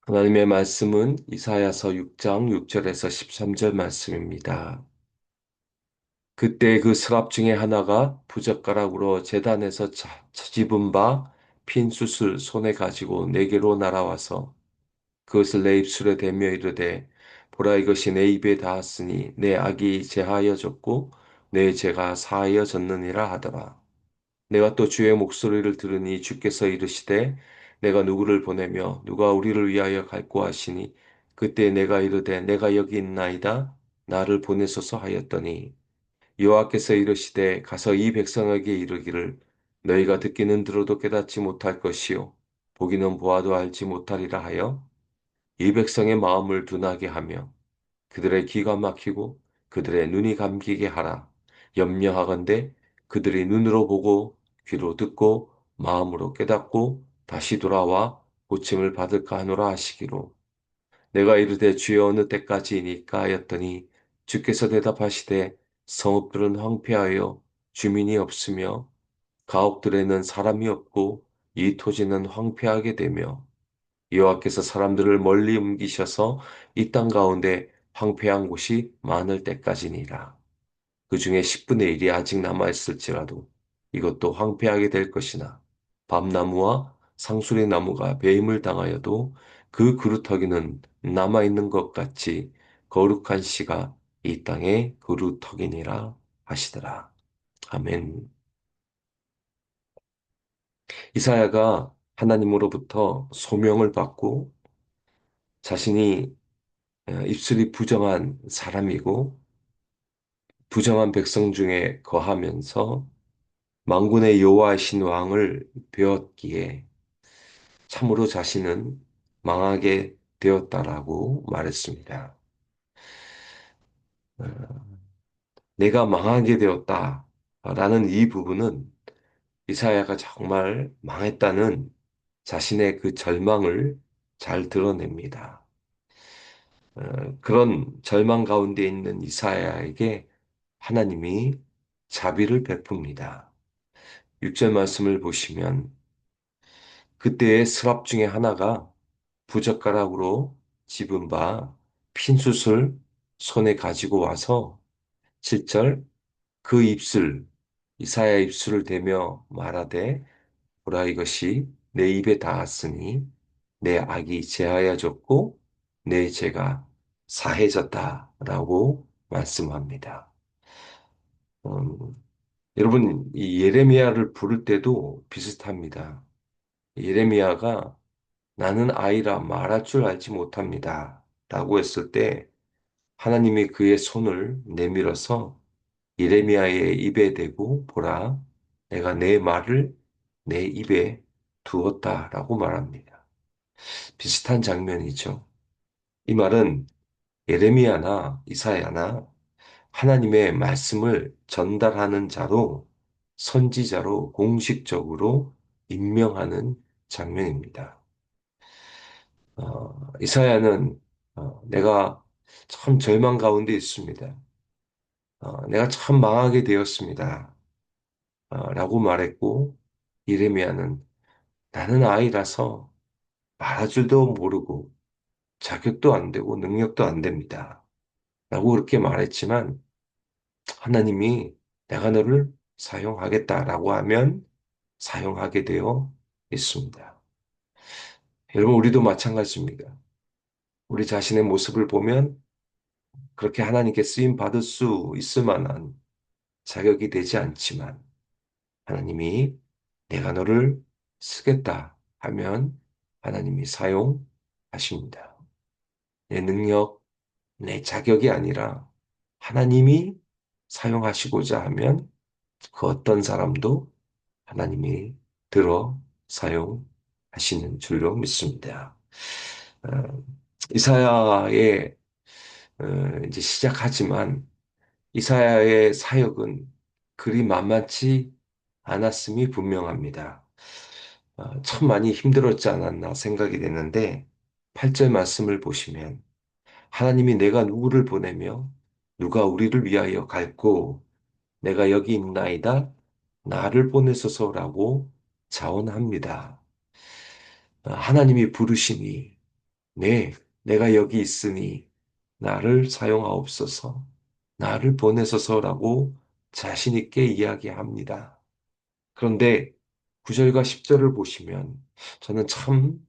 하나님의 말씀은 이사야서 6장 6절에서 13절 말씀입니다. 그때 그 서랍 중에 하나가 부젓가락으로 제단에서 차집은 바 핀 숯을 손에 가지고 내게로 날아와서 그것을 내 입술에 대며 이르되 보라 이것이 내 입에 닿았으니 내 악이 제하여졌고 내 죄가 사하여졌느니라 하더라. 내가 또 주의 목소리를 들으니 주께서 이르시되 내가 누구를 보내며 누가 우리를 위하여 갈고 하시니 그때 내가 이르되 내가 여기 있나이다 나를 보내소서 하였더니 여호와께서 이르시되 가서 이 백성에게 이르기를 너희가 듣기는 들어도 깨닫지 못할 것이요 보기는 보아도 알지 못하리라 하여 이 백성의 마음을 둔하게 하며 그들의 귀가 막히고 그들의 눈이 감기게 하라. 염려하건대 그들이 눈으로 보고 귀로 듣고 마음으로 깨닫고 다시 돌아와 고침을 받을까 하노라 하시기로. 내가 이르되 주여 어느 때까지이니까 하였더니 주께서 대답하시되 성읍들은 황폐하여 주민이 없으며 가옥들에는 사람이 없고 이 토지는 황폐하게 되며 여호와께서 사람들을 멀리 옮기셔서 이 땅 가운데 황폐한 곳이 많을 때까지니라. 그 중에 10분의 1이 아직 남아있을지라도 이것도 황폐하게 될 것이나 밤나무와 상수리 나무가 배임을 당하여도 그 그루터기는 남아있는 것 같이 거룩한 씨가 이 땅의 그루터기니라 하시더라. 아멘. 이사야가 하나님으로부터 소명을 받고 자신이 입술이 부정한 사람이고 부정한 백성 중에 거하면서 만군의 여호와이신 왕을 배웠기에 참으로 자신은 망하게 되었다라고 말했습니다. 어, 내가 망하게 되었다라는 이 부분은 이사야가 정말 망했다는 자신의 그 절망을 잘 드러냅니다. 그런 절망 가운데 있는 이사야에게 하나님이 자비를 베풉니다. 6절 말씀을 보시면 그때의 스랍 중에 하나가 부젓가락으로 집은 바 핀숯을 손에 가지고 와서 7절 그 입술 이사야 입술을 대며 말하되 보라 이것이 내 입에 닿았으니 내 악이 제하여졌고 내 죄가 사해졌다라고 말씀합니다. 음, 여러분 이 예레미야를 부를 때도 비슷합니다. 예레미야가 나는 아이라 말할 줄 알지 못합니다. 라고 했을 때 하나님이 그의 손을 내밀어서 예레미야의 입에 대고 보라, 내가 내 말을 내 입에 두었다라고 말합니다. 비슷한 장면이죠. 이 말은 예레미야나 이사야나 하나님의 말씀을 전달하는 자로 선지자로 공식적으로 임명하는 장면입니다. 이사야는 내가 참 절망 가운데 있습니다. 내가 참 망하게 되었습니다. 라고 말했고, 이레미야는 나는 아이라서 말할 줄도 모르고 자격도 안 되고 능력도 안 됩니다. 라고 그렇게 말했지만 하나님이 내가 너를 사용하겠다라고 하면 사용하게 되어 있습니다. 여러분, 우리도 마찬가지입니다. 우리 자신의 모습을 보면 그렇게 하나님께 쓰임 받을 수 있을 만한 자격이 되지 않지만 하나님이 내가 너를 쓰겠다 하면 하나님이 사용하십니다. 내 능력, 내 자격이 아니라 하나님이 사용하시고자 하면 그 어떤 사람도 하나님이 들어 사용하시는 줄로 믿습니다. 어, 이사야의 이제 시작하지만 이사야의 사역은 그리 만만치 않았음이 분명합니다. 참 많이 힘들었지 않았나 생각이 되는데 8절 말씀을 보시면 하나님이 내가 누구를 보내며 누가 우리를 위하여 갈고 내가 여기 있나이다 나를 보내소서라고 자원합니다. 하나님이 부르시니 네, 내가 여기 있으니 나를 사용하옵소서, 나를 보내소서라고 자신 있게 이야기합니다. 그런데 9절과 10절을 보시면 저는 참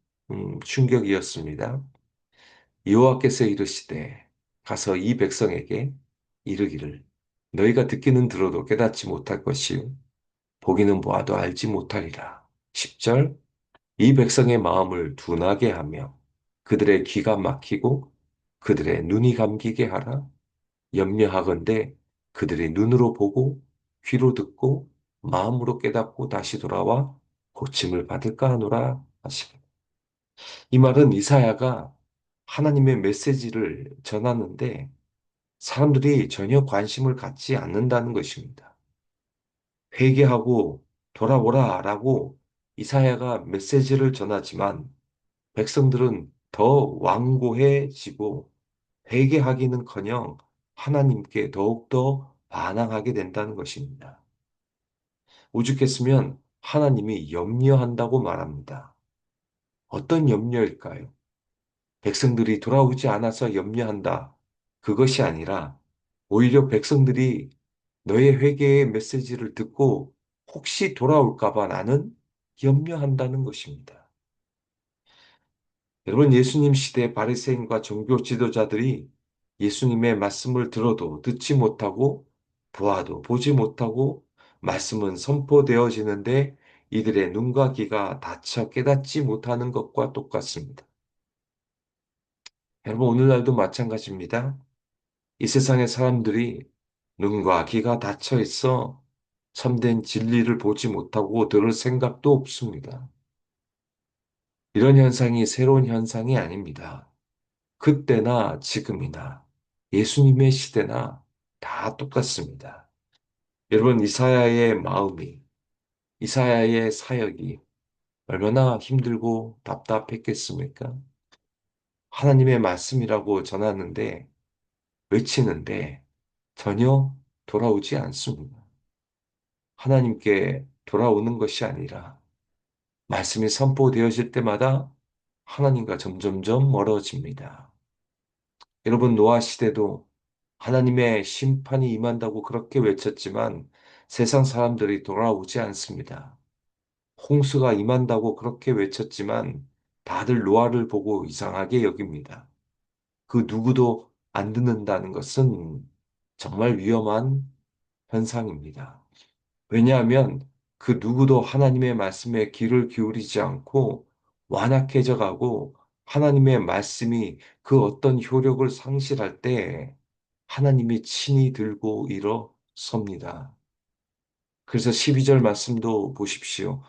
충격이었습니다. 여호와께서 이르시되 가서 이 백성에게 이르기를 너희가 듣기는 들어도 깨닫지 못할 것이요 보기는 보아도 알지 못하리라. 10절 이 백성의 마음을 둔하게 하며 그들의 귀가 막히고 그들의 눈이 감기게 하라. 염려하건대 그들의 눈으로 보고 귀로 듣고 마음으로 깨닫고 다시 돌아와 고침을 받을까 하노라 하시고 이 말은 이사야가 하나님의 메시지를 전하는데 사람들이 전혀 관심을 갖지 않는다는 것입니다. 회개하고 돌아오라 라고 이사야가 메시지를 전하지만 백성들은 더 완고해지고 회개하기는커녕 하나님께 더욱더 반항하게 된다는 것입니다. 오죽했으면 하나님이 염려한다고 말합니다. 어떤 염려일까요? 백성들이 돌아오지 않아서 염려한다. 그것이 아니라 오히려 백성들이 너의 회개의 메시지를 듣고 혹시 돌아올까 봐 나는 염려한다는 것입니다. 여러분 예수님 시대 바리새인과 종교 지도자들이 예수님의 말씀을 들어도 듣지 못하고 보아도 보지 못하고 말씀은 선포되어지는데 이들의 눈과 귀가 닫혀 깨닫지 못하는 것과 똑같습니다. 여러분 오늘날도 마찬가지입니다. 이 세상의 사람들이 눈과 귀가 닫혀 있어 참된 진리를 보지 못하고 들을 생각도 없습니다. 이런 현상이 새로운 현상이 아닙니다. 그때나 지금이나 예수님의 시대나 다 똑같습니다. 여러분, 이사야의 마음이, 이사야의 사역이 얼마나 힘들고 답답했겠습니까? 하나님의 말씀이라고 전하는데, 외치는데 전혀 돌아오지 않습니다. 하나님께 돌아오는 것이 아니라 말씀이 선포되어질 때마다 하나님과 점점점 멀어집니다. 여러분, 노아 시대도 하나님의 심판이 임한다고 그렇게 외쳤지만 세상 사람들이 돌아오지 않습니다. 홍수가 임한다고 그렇게 외쳤지만 다들 노아를 보고 이상하게 여깁니다. 그 누구도 안 듣는다는 것은 정말 위험한 현상입니다. 왜냐하면 그 누구도 하나님의 말씀에 귀를 기울이지 않고 완악해져 가고 하나님의 말씀이 그 어떤 효력을 상실할 때 하나님이 친히 들고 일어섭니다. 그래서 12절 말씀도 보십시오.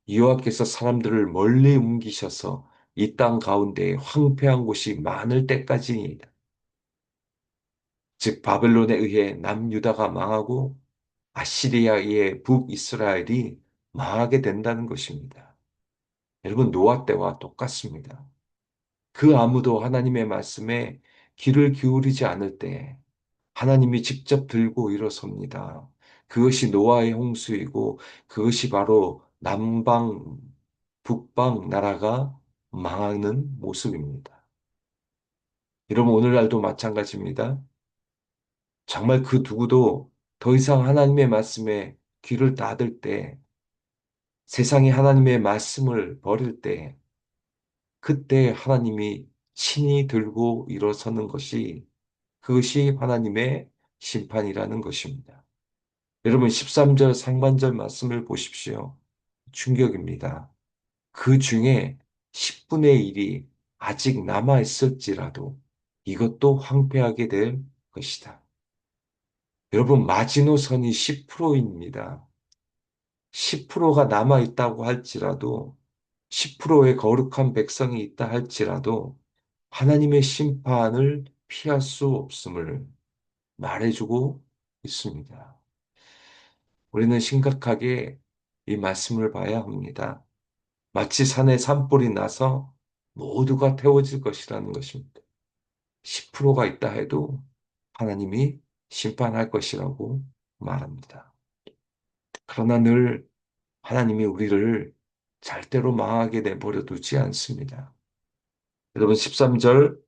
여호와께서 사람들을 멀리 옮기셔서 이 땅 가운데 황폐한 곳이 많을 때까지니이다. 즉 바벨론에 의해 남유다가 망하고 아시리아에 의해 북이스라엘이 망하게 된다는 것입니다. 여러분 노아 때와 똑같습니다. 그 아무도 하나님의 말씀에 귀를 기울이지 않을 때 하나님이 직접 들고 일어섭니다. 그것이 노아의 홍수이고 그것이 바로 남방, 북방 나라가 망하는 모습입니다. 여러분 오늘날도 마찬가지입니다. 정말 그 누구도 더 이상 하나님의 말씀에 귀를 닫을 때, 세상이 하나님의 말씀을 버릴 때, 그때 하나님이 친히 들고 일어서는 것이 그것이 하나님의 심판이라는 것입니다. 여러분 13절 상반절 말씀을 보십시오. 충격입니다. 그 중에 10분의 1이 아직 남아 있을지라도 이것도 황폐하게 될 것이다. 여러분 마지노선이 10%입니다. 10%가 남아 있다고 할지라도 10%의 거룩한 백성이 있다 할지라도 하나님의 심판을 피할 수 없음을 말해주고 있습니다. 우리는 심각하게 이 말씀을 봐야 합니다. 마치 산에 산불이 나서 모두가 태워질 것이라는 것입니다. 10%가 있다 해도 하나님이 심판할 것이라고 말합니다. 그러나 늘 하나님이 우리를 절대로 망하게 내버려 두지 않습니다. 여러분 13절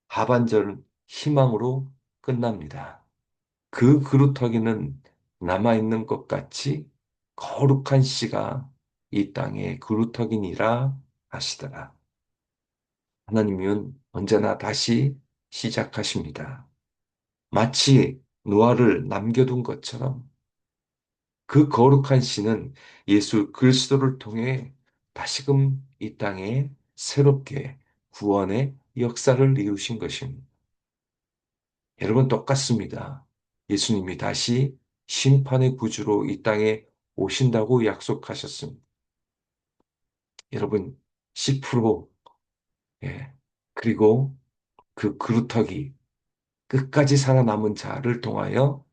하반절은 희망으로 끝납니다. 그 그루터기는 남아있는 것 같이 거룩한 씨가 이 땅에 그루터기니라 하시더라. 하나님은 언제나 다시 시작하십니다. 마치 노아를 남겨둔 것처럼 그 거룩한 씨는 예수 그리스도를 통해 다시금 이 땅에 새롭게 구원의 역사를 이루신 것입니다. 여러분 똑같습니다. 예수님이 다시 심판의 구주로 이 땅에 오신다고 약속하셨습니다. 여러분 10% 예. 그리고 그 그루터기 끝까지 살아남은 자를 통하여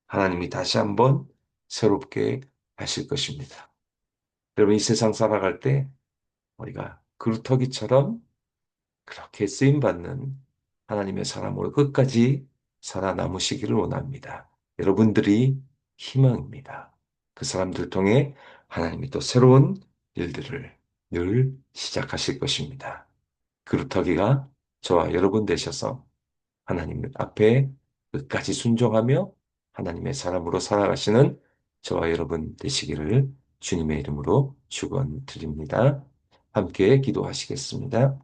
하나님이 다시 한번 새롭게 하실 것입니다. 여러분 이 세상 살아갈 때 우리가 그루터기처럼 그렇게 쓰임받는 하나님의 사람으로 끝까지 살아남으시기를 원합니다. 여러분들이 희망입니다. 그 사람들 통해 하나님이 또 새로운 일들을 늘 시작하실 것입니다. 그루터기가 저와 여러분 되셔서 하나님 앞에 끝까지 순종하며 하나님의 사람으로 살아가시는 저와 여러분 되시기를 주님의 이름으로 축원드립니다. 함께 기도하시겠습니다.